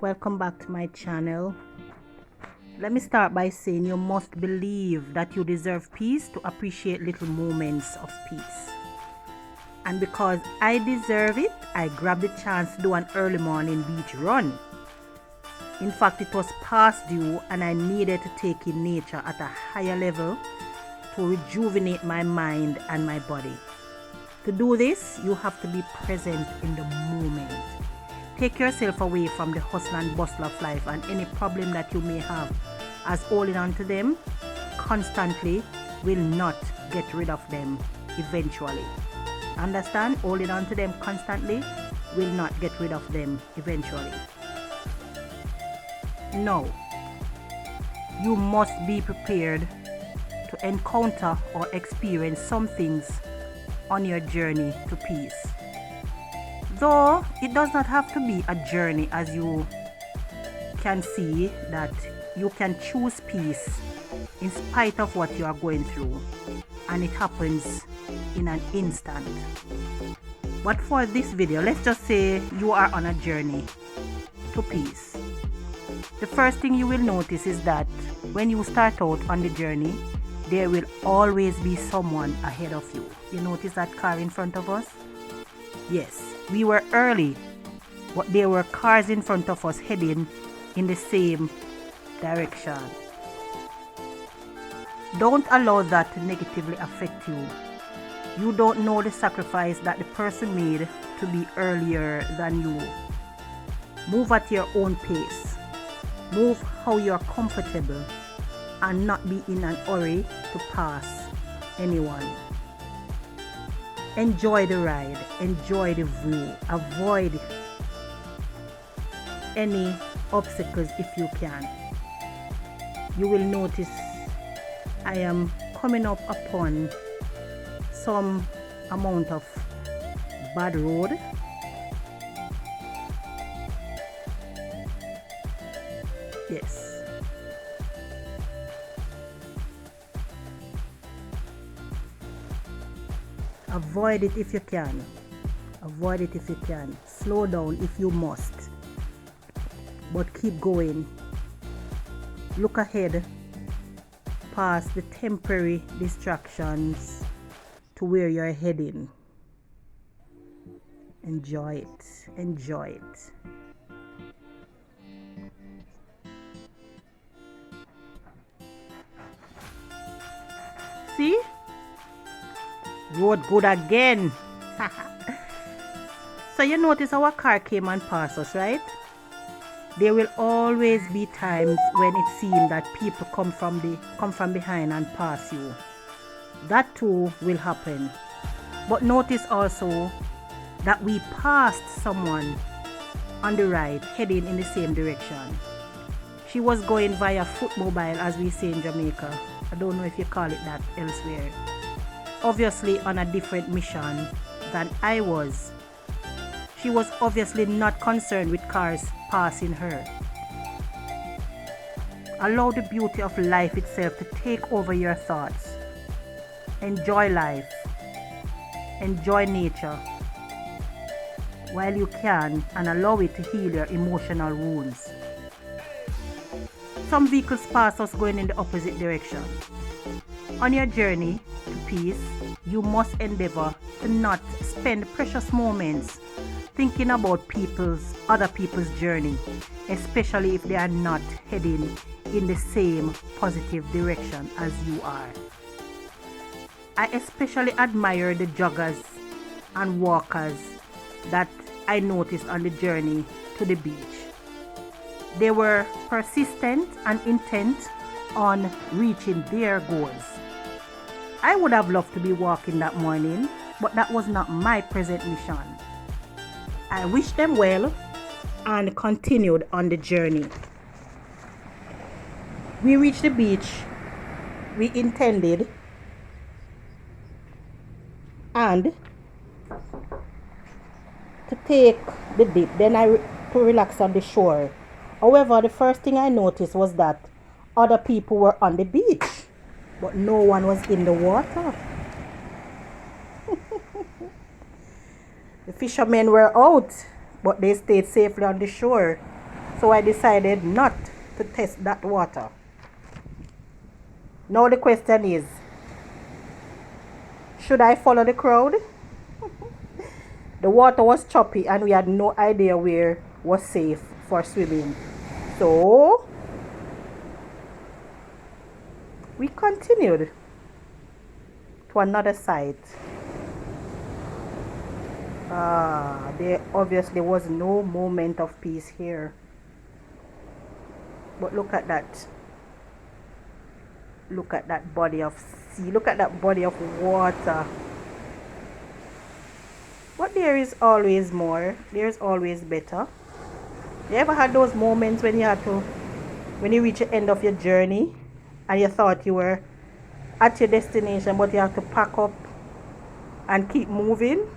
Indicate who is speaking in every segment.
Speaker 1: welcome back to my channel. Let me start by saying you must believe that you deserve peace to appreciate little moments of peace. And because I deserve it, I grabbed the chance to do an early morning beach run. In fact, it was past due and I needed to take in nature at a higher level to rejuvenate my mind and my body. To do this, you have to be present in the moment. Take yourself away from the hustle and bustle of life and any problem that you may have, as holding on to them constantly will not get rid of them eventually. Understand? Holding on to them constantly will not get rid of them eventually. No. You must be prepared to encounter or experience some things on your journey to peace. Though it does not have to be a journey, as you can see that you can choose peace in spite of what you are going through, and it happens in an instant. But for this video, let's just say you are on a journey to peace. The first thing you will notice is that when you start out on the journey, there will always be someone ahead of you. You notice that car in front of us? Yes, we were early, but there were cars in front of us heading in the same direction. Don't allow that to negatively affect you. You don't know the sacrifice that the person made to be earlier than you. Move at your own pace. Move how you're comfortable and not be in an hurry to pass anyone. Enjoy the ride, enjoy the view, avoid any obstacles if you can. You will notice I am coming up upon some amount of bad road. Yes. Avoid it if you can. Avoid it if you can. Slow down if you must. But keep going. Look ahead past the temporary distractions to where you're heading. Enjoy it. Enjoy it. See? Road good again. So you notice our car came and passed us, right? There will always be times when it seems that people come from behind and pass you. That too will happen. But notice also that we passed someone on the right heading in the same direction. She was going via footmobile, as we say in Jamaica. I don't know if you call it that elsewhere. Obviously on a different mission than I was. She was obviously not concerned with cars passing her. Allow the beauty of life itself to take over your thoughts. Enjoy life. Enjoy nature while you can, and allow it to heal your emotional wounds. Some vehicles pass us going in the opposite direction. On your journey to peace, you must endeavor to not spend precious moments thinking about other people's journey, especially if they are not heading in the same positive direction as you are. I especially admire the joggers and walkers that I noticed on the journey to the beach. They were persistent and intent on reaching their goals. I would have loved to be walking that morning, but that was not my present mission. I wished them well and continued on the journey. We reached the beach we intended and to take the dip, then to relax on the shore. However, the first thing I noticed was that other people were on the beach, but no one was in the water. The fishermen were out, but they stayed safely on the shore. So I decided not to test that water. Now the question is, should I follow the crowd? The water was choppy and we had no idea where was safe for swimming. So we continued to another site. There obviously was no moment of peace here. But look at that. Look at that body of sea. Look at that body of water. But there is always more. There's always better. You ever had those moments when you reach the end of your journey and you thought you were at your destination, but you have to pack up and keep moving?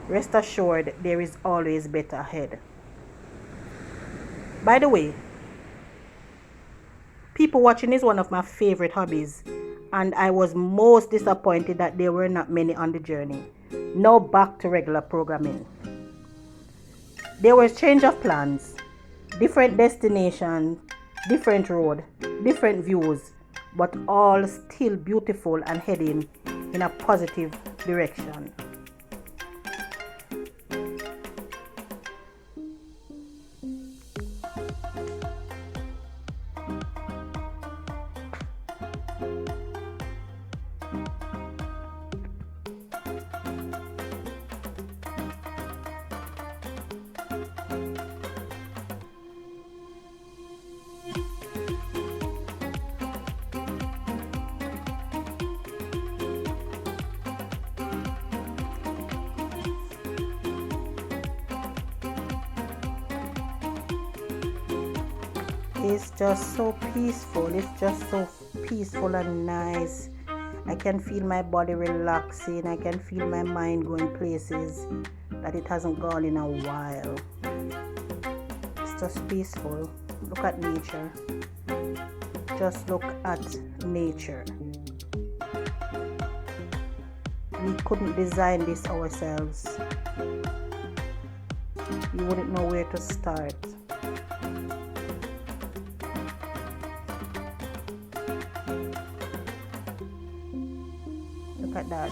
Speaker 1: Rest assured, there is always better ahead. By the way, people watching is one of my favorite hobbies, and I was most disappointed that there were not many on the journey. Now back to regular programming. There was change of plans, different destinations, different road, different views, but all still beautiful and heading in a positive direction. It's just so peaceful. It's just so peaceful and nice. I can feel my body relaxing. I can feel my mind going places that it hasn't gone in a while. It's just peaceful. Look at nature. Just look at nature. We couldn't design this ourselves. You wouldn't know where to start. Look at that.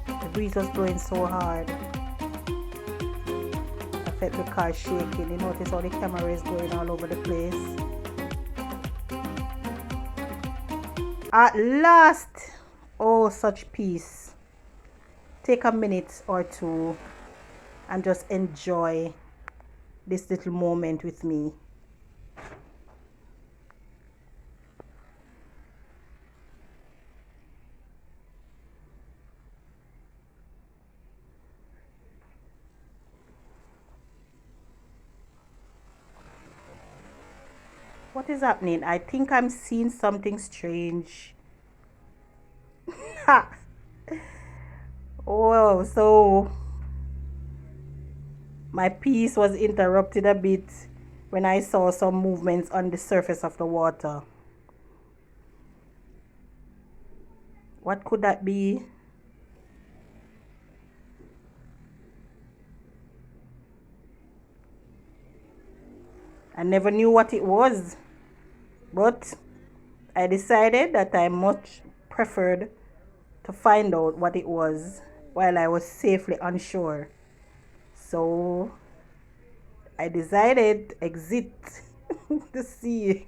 Speaker 1: The breeze was blowing so hard. I felt the car shaking. You notice how the camera is going all over the place. At last, oh, such peace. Take a minute or two and just enjoy this little moment with me. What is happening? I think I'm seeing something strange. Oh, so my peace was interrupted a bit when I saw some movements on the surface of the water. What could that be? I never knew what it was, but I decided that I much preferred to find out what it was while I was safely onshore. So I decided to exit the sea.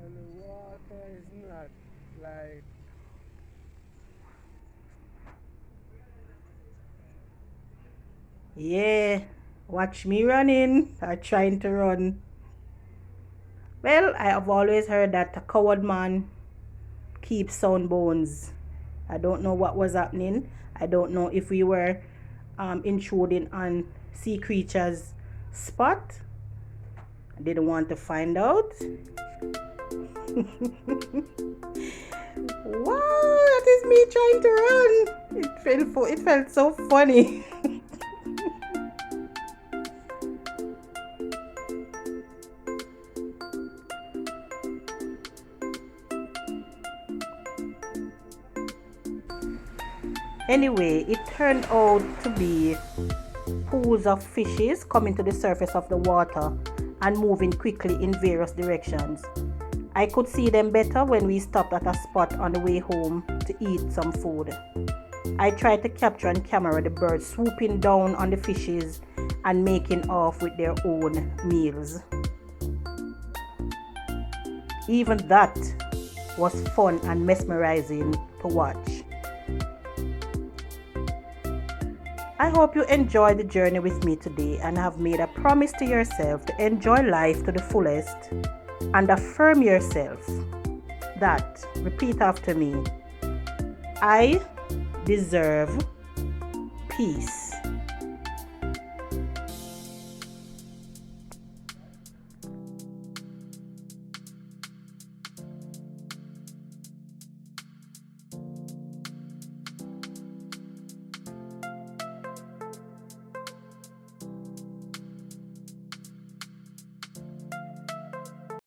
Speaker 2: And the water is not like
Speaker 1: Yeah, watch me running or trying to run. Well, I have always heard that a coward man keeps sound bones. I don't know what was happening. I don't know if we were intruding on sea creatures' spot. I didn't want to find out. Wow, that is me trying to run. It felt so funny. Anyway, it turned out to be pools of fishes coming to the surface of the water and moving quickly in various directions. I could see them better when we stopped at a spot on the way home to eat some food. I tried to capture on camera the birds swooping down on the fishes and making off with their own meals. Even that was fun and mesmerizing to watch. I hope you enjoyed the journey with me today and have made a promise to yourself to enjoy life to the fullest and affirm yourself that, repeat after me, I deserve peace.